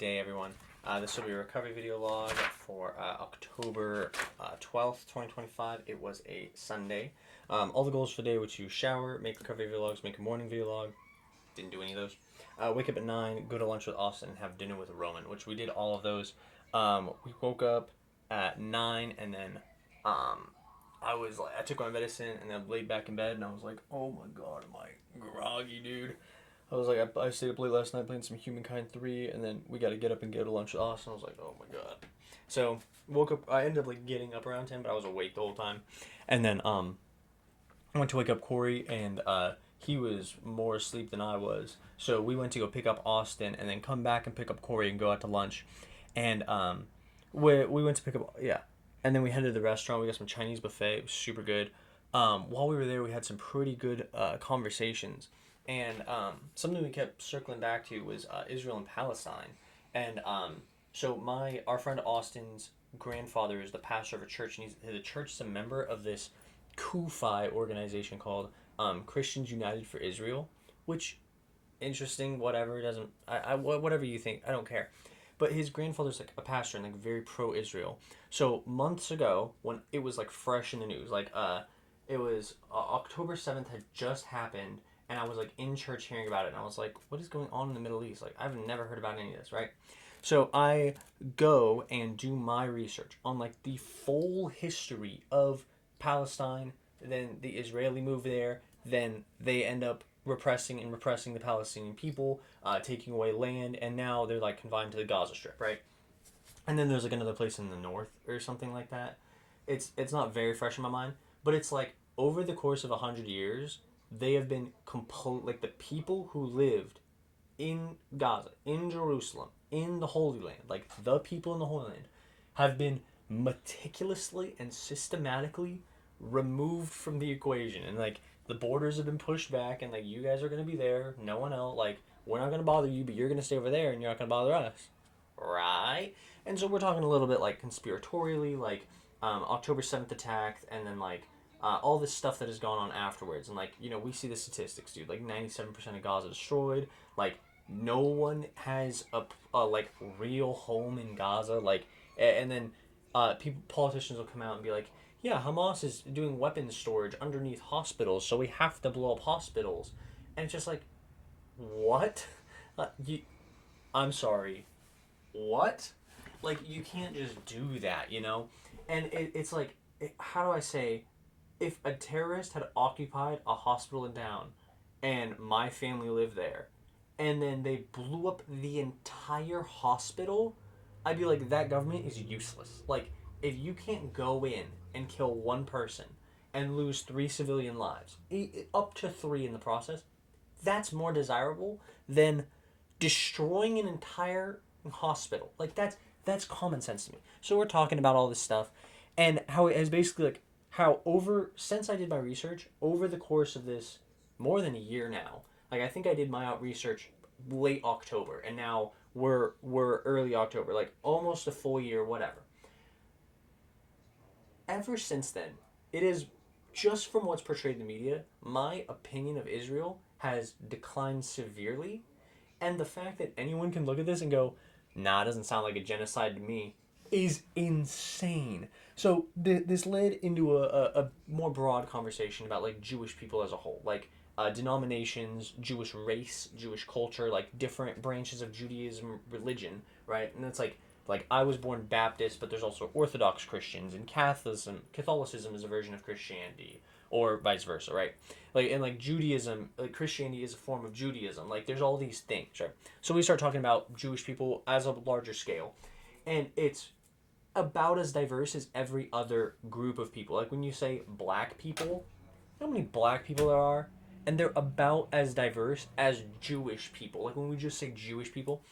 day, everyone. This will be a recovery video log for October 12th, 2025. It was a Sunday. All the goals for the day were to shower, make recovery video logs, make a morning video log. Didn't do any of those. Wake up at 9, go to lunch with Austin, and have dinner with Roman, which we did all of those. We woke up at 9, and then I took my medicine, and then laid back in bed, and I was like, oh my god, am I groggy, dude? I was like, I stayed up late last night playing some Humankind 3, and then we got to get up and go to lunch with Austin. I was like, oh my god. So, woke up, I ended up getting up around 10, but I was awake the whole time. And then, I went to wake up Korey, and he was more asleep than I was. So we went to go pick up Austin, and then come back and pick up Korey and go out to lunch. And we went to pick up, and then we headed to the restaurant. We got some Chinese buffet. It was super good. While we were there, we had some pretty good conversations. And something we kept circling back to was Israel and Palestine. And so our friend Austin's grandfather is the pastor of a church, and the church is a member of this Kufi organization called Christians United for Israel, which, interesting, whatever, whatever you think, I don't care. But his grandfather's like a pastor and like very pro-Israel. So months ago, when it was like fresh in the news, like it was October 7th had just happened, and I was like in church hearing about it, and I was like, what is going on in the Middle East? Like, I've never heard about any of this, right? So I go and do my research on like the full history of Palestine. Then the Israeli move there. Then they end up repressing the Palestinian people, taking away land, and now they're like confined to the Gaza Strip, right? And then there's like another place in the north or something like that. It's not very fresh in my mind, but it's like over the course of 100 years, they have been like the people who lived in Gaza, in Jerusalem, in the Holy Land, like the people in the Holy Land, have been meticulously and systematically removed from the equation. And like the borders have been pushed back, and like you guys are going to be there, no one else, like we're not going to bother you, but you're going to stay over there and you're not going to bother us, right? And so we're talking a little bit like conspiratorially, like October 7th attack, and then like all this stuff that has gone on afterwards. And like, you know, we see the statistics, dude, like 97% of Gaza destroyed, like no one has a like real home in Gaza, like, and then politicians will come out and be like, yeah, Hamas is doing weapons storage underneath hospitals, so we have to blow up hospitals. And it's just like, what? I'm sorry, what? Like, you can't just do that, you know? And it's like, how do I say, if a terrorist had occupied a hospital in town and my family lived there, and then they blew up the entire hospital, I'd be like, that government is useless. Like, if you can't go in and kill one person and lose 3 civilian lives, up to 3 in the process, that's more desirable than destroying an entire hospital. Like, that's common sense to me. So we're talking about all this stuff, and how it has basically, like, since I did my research, over the course of this more than a year now, like, I think I did my research late October, and now we're early October, like almost a full year, whatever. Ever since then, it is, just from what's portrayed in the media, my opinion of Israel has declined severely. And the fact that anyone can look at this and go, nah, it doesn't sound like a genocide to me, is insane. So this led into a more broad conversation about like Jewish people as a whole, like denominations, Jewish race, Jewish culture, like different branches of Judaism, religion, right? And it's like I was born Baptist, but there's also Orthodox Christians, and Catholicism is a version of Christianity, or vice versa, right? Like, and like Judaism, like Christianity is a form of Judaism. Like, there's all these things, right? So we start talking about Jewish people as a larger scale, and it's about as diverse as every other group of people. Like, when you say black people, you know how many black people there are? And they're about as diverse as Jewish people. Like, when we just say Jewish people.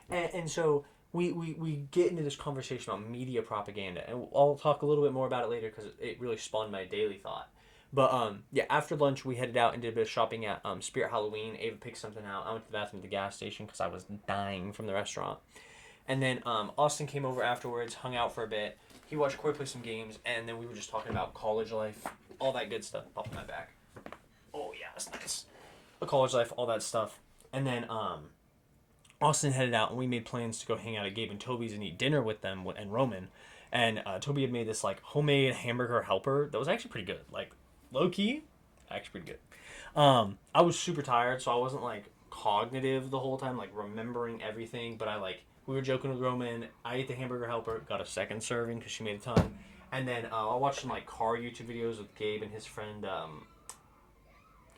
And so we get into this conversation about media propaganda, and I'll talk a little bit more about it later because it really spawned my daily thought. But after lunch we headed out and did a bit of shopping at Spirit Halloween. Ava picked something out. I went to the bathroom at the gas station because I was dying from the restaurant. And then Austin came over afterwards, hung out for a bit. He watched Korey play some games, and then we were just talking about college life, all that good stuff. Pop my back. Oh yeah, that's nice. The college life, all that stuff. And then Austin headed out, and we made plans to go hang out at Gabe and Toby's and eat dinner with them and Roman. And Toby had made this like homemade hamburger helper that was actually pretty good, like low key, actually pretty good. I was super tired, so I wasn't like cognitive the whole time, like remembering everything. But I like we were joking with Roman. I ate the hamburger helper, got a second serving because she made a ton, and then I watched some like car YouTube videos with Gabe and his friend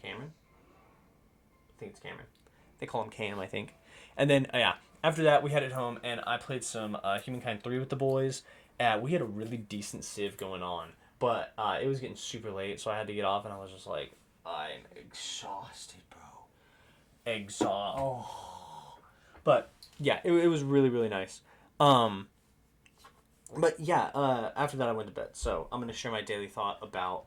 Cameron. I think it's Cameron. They call him Cam, I think. And then yeah, after that we headed home and I played some Humankind 3 with the boys. We had a really decent civ going on, but it was getting super late, so I had to get off, and I was just like, I'm exhausted, bro. Oh. But yeah, it was really really nice. But yeah, after that I went to bed. So I'm gonna share my daily thought about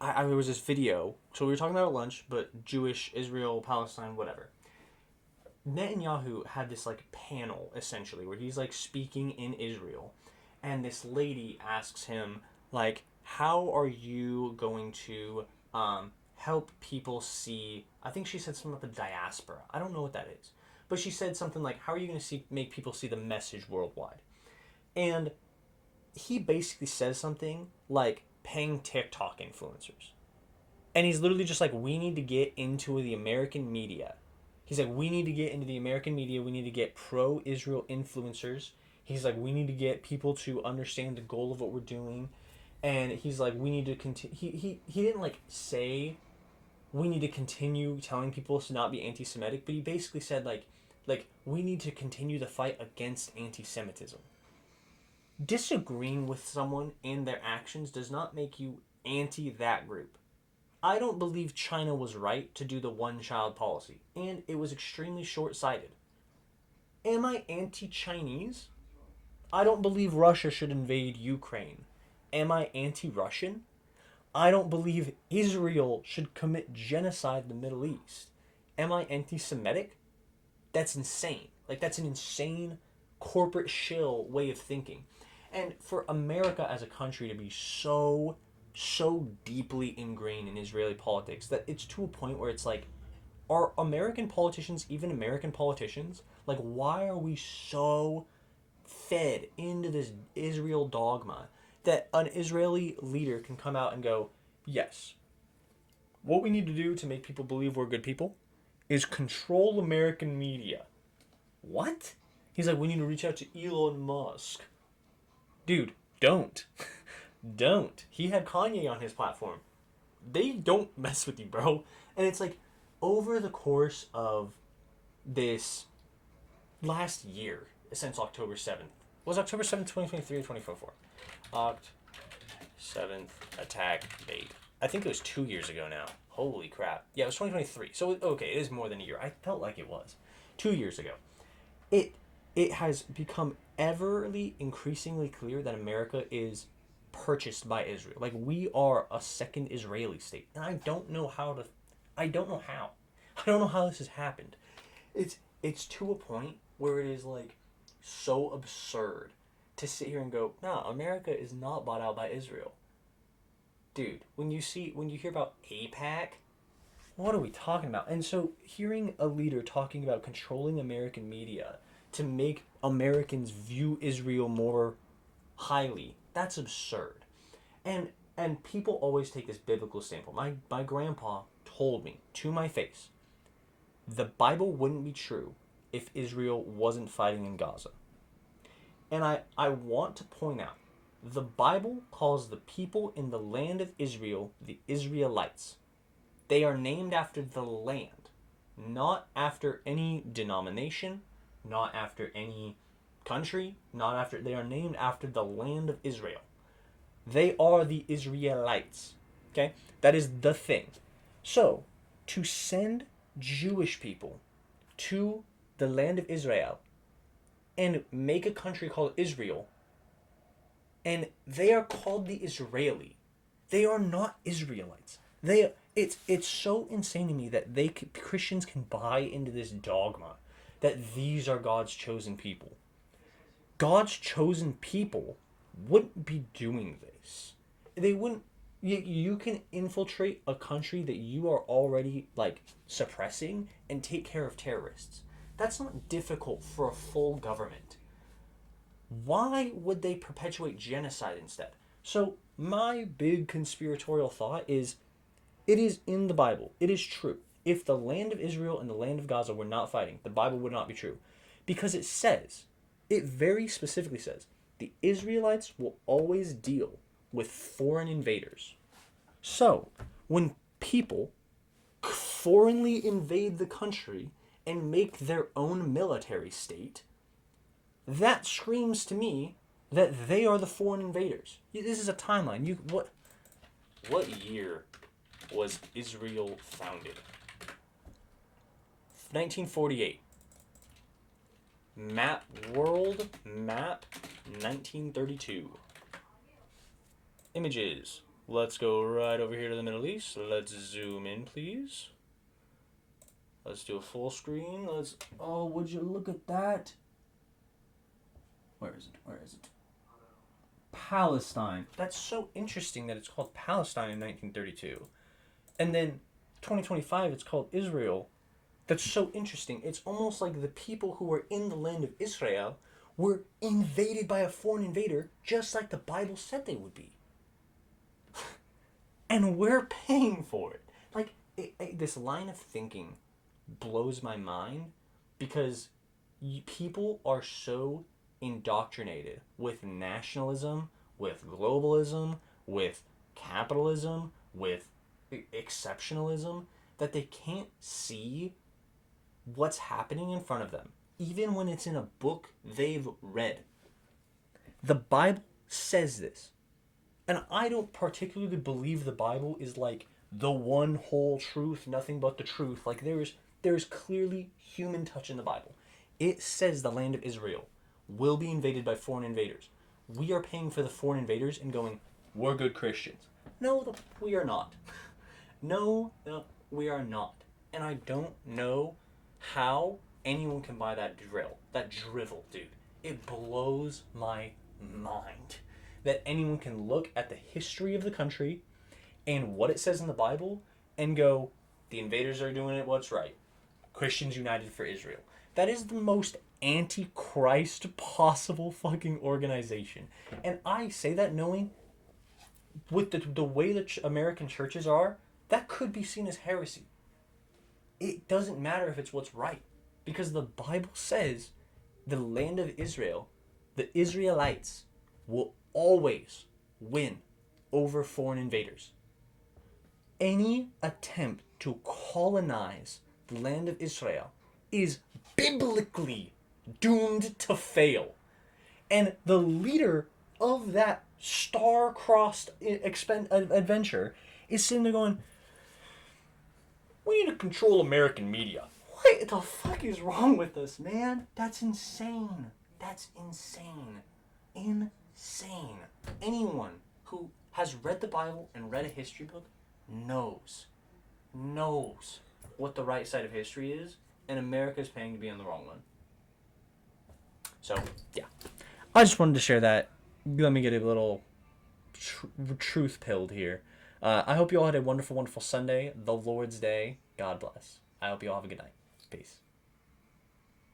there was this video. So we were talking about at lunch, but Jewish, Israel, Palestine, whatever. Netanyahu had this like panel essentially where he's like speaking in Israel, and this lady asks him like, "How are you going to help people see?" I think she said something about the diaspora. I don't know what that is, but she said something like, "How are you going to make people see the message worldwide?" And he basically says something like paying TikTok influencers. And he's literally just like, we need to get into the American media. He's like, we need to get into the American media. We need to get pro-Israel influencers. He's like, we need to get people to understand the goal of what we're doing. And he's like, we need to continue. He didn't like say we need to continue telling people to not be anti-Semitic, but he basically said like we need to continue the fight against anti-Semitism. Disagreeing with someone and their actions does not make you anti that group. I don't believe China was right to do the one-child policy, and it was extremely short-sighted. Am I anti-Chinese? I don't believe Russia should invade Ukraine. Am I anti-Russian? I don't believe Israel should commit genocide in the Middle East. Am I anti-Semitic? That's insane. Like, that's an insane corporate shill way of thinking. And for America as a country to be so deeply ingrained in Israeli politics that it's to a point where it's like, are American politicians even American politicians? Like, why are we so fed into this Israel dogma that an Israeli leader can come out and go, yes, what we need to do to make people believe we're good people is control American media. What? He's like, we need to reach out to Elon Musk. Dude, don't. Don't. He had Kanye on his platform. They don't mess with you, bro. And it's like, over the course of this last year, since October 7th, was October 7th, 2023 or 2024? Oct. 7th attack date. I think it was 2 years ago now. Holy crap. Yeah, it was 2023. So, okay, it is more than a year. I felt like it was 2 years ago. It has become everly increasingly clear that America is purchased by Israel. Like, we are a second Israeli state. And I don't know how. I don't know how this has happened. It's to a point where it is like so absurd to sit here and go, no, America is not bought out by Israel. Dude, when you hear about AIPAC, what are we talking about? And so hearing a leader talking about controlling American media to make Americans view Israel more highly, that's absurd. And people always take this biblical standpoint. My grandpa told me to my face, the Bible wouldn't be true if Israel wasn't fighting in Gaza. And I want to point out, the Bible calls the people in the land of Israel the Israelites. They are named after the land, not after any denomination, not after any country, they are named after the land of Israel. They are the Israelites. Okay? That is the thing. So, to send Jewish people to the land of Israel and make a country called Israel, and they are called the Israeli. They are not Israelites. It's so insane to me that Christians can buy into this dogma that these are God's chosen people. God's chosen people wouldn't be doing this. They wouldn't You can infiltrate a country that you are already like suppressing and take care of terrorists. That's not difficult for a full government. Why would they perpetuate genocide instead? So my big conspiratorial thought is it is in the Bible. It is true. If the land of Israel and the land of Gaza were not fighting, the Bible would not be true. Because it very specifically says, the Israelites will always deal with foreign invaders. So, when people foreignly invade the country and make their own military state, that screams to me that they are the foreign invaders. This is a timeline. What year was Israel founded? 1948. World map 1932. Images. Let's go right over here to the Middle East. Let's zoom in, please. Let's do a full screen. Oh, would you look at that? Where is it? Palestine. That's so interesting that it's called Palestine in 1932. And then 2025 it's called Israel. That's so interesting. It's almost like the people who were in the land of Israel were invaded by a foreign invader, just like the Bible said they would be. And we're paying for it. Like, this line of thinking blows my mind because people are so indoctrinated with nationalism, with globalism, with capitalism, with exceptionalism, that they can't see what's happening in front of them, even when it's in a book they've read. The Bible says this. And I don't particularly believe the Bible is like the one whole truth, nothing but the truth. Like there's clearly human touch in the Bible. It says the land of Israel will be invaded by foreign invaders. We are paying for the foreign invaders and going, we're good Christians. No, we are not. No, we are not. And I don't know how anyone can buy that drivel, dude. It blows my mind that anyone can look at the history of the country and what it says in the Bible and go, the invaders are doing it what's right. Christians united for Israel. That is the most anti-Christ possible fucking organization. And I say that knowing with the way that American churches are, that could be seen as heresy. It doesn't matter if it's what's right. Because the Bible says the land of Israel, the Israelites, will always win over foreign invaders. Any attempt to colonize the land of Israel is biblically doomed to fail. And the leader of that star-crossed adventure is sitting there going, we need to control American media. What the fuck is wrong with us, man? That's insane. That's insane. Insane. Anyone who has read the Bible and read a history book knows what the right side of history is, and America's paying to be on the wrong one. So, yeah. I just wanted to share that. Let me get a little truth pilled here. I hope you all had a wonderful, wonderful Sunday, the Lord's Day. God bless. I hope you all have a good night. Peace.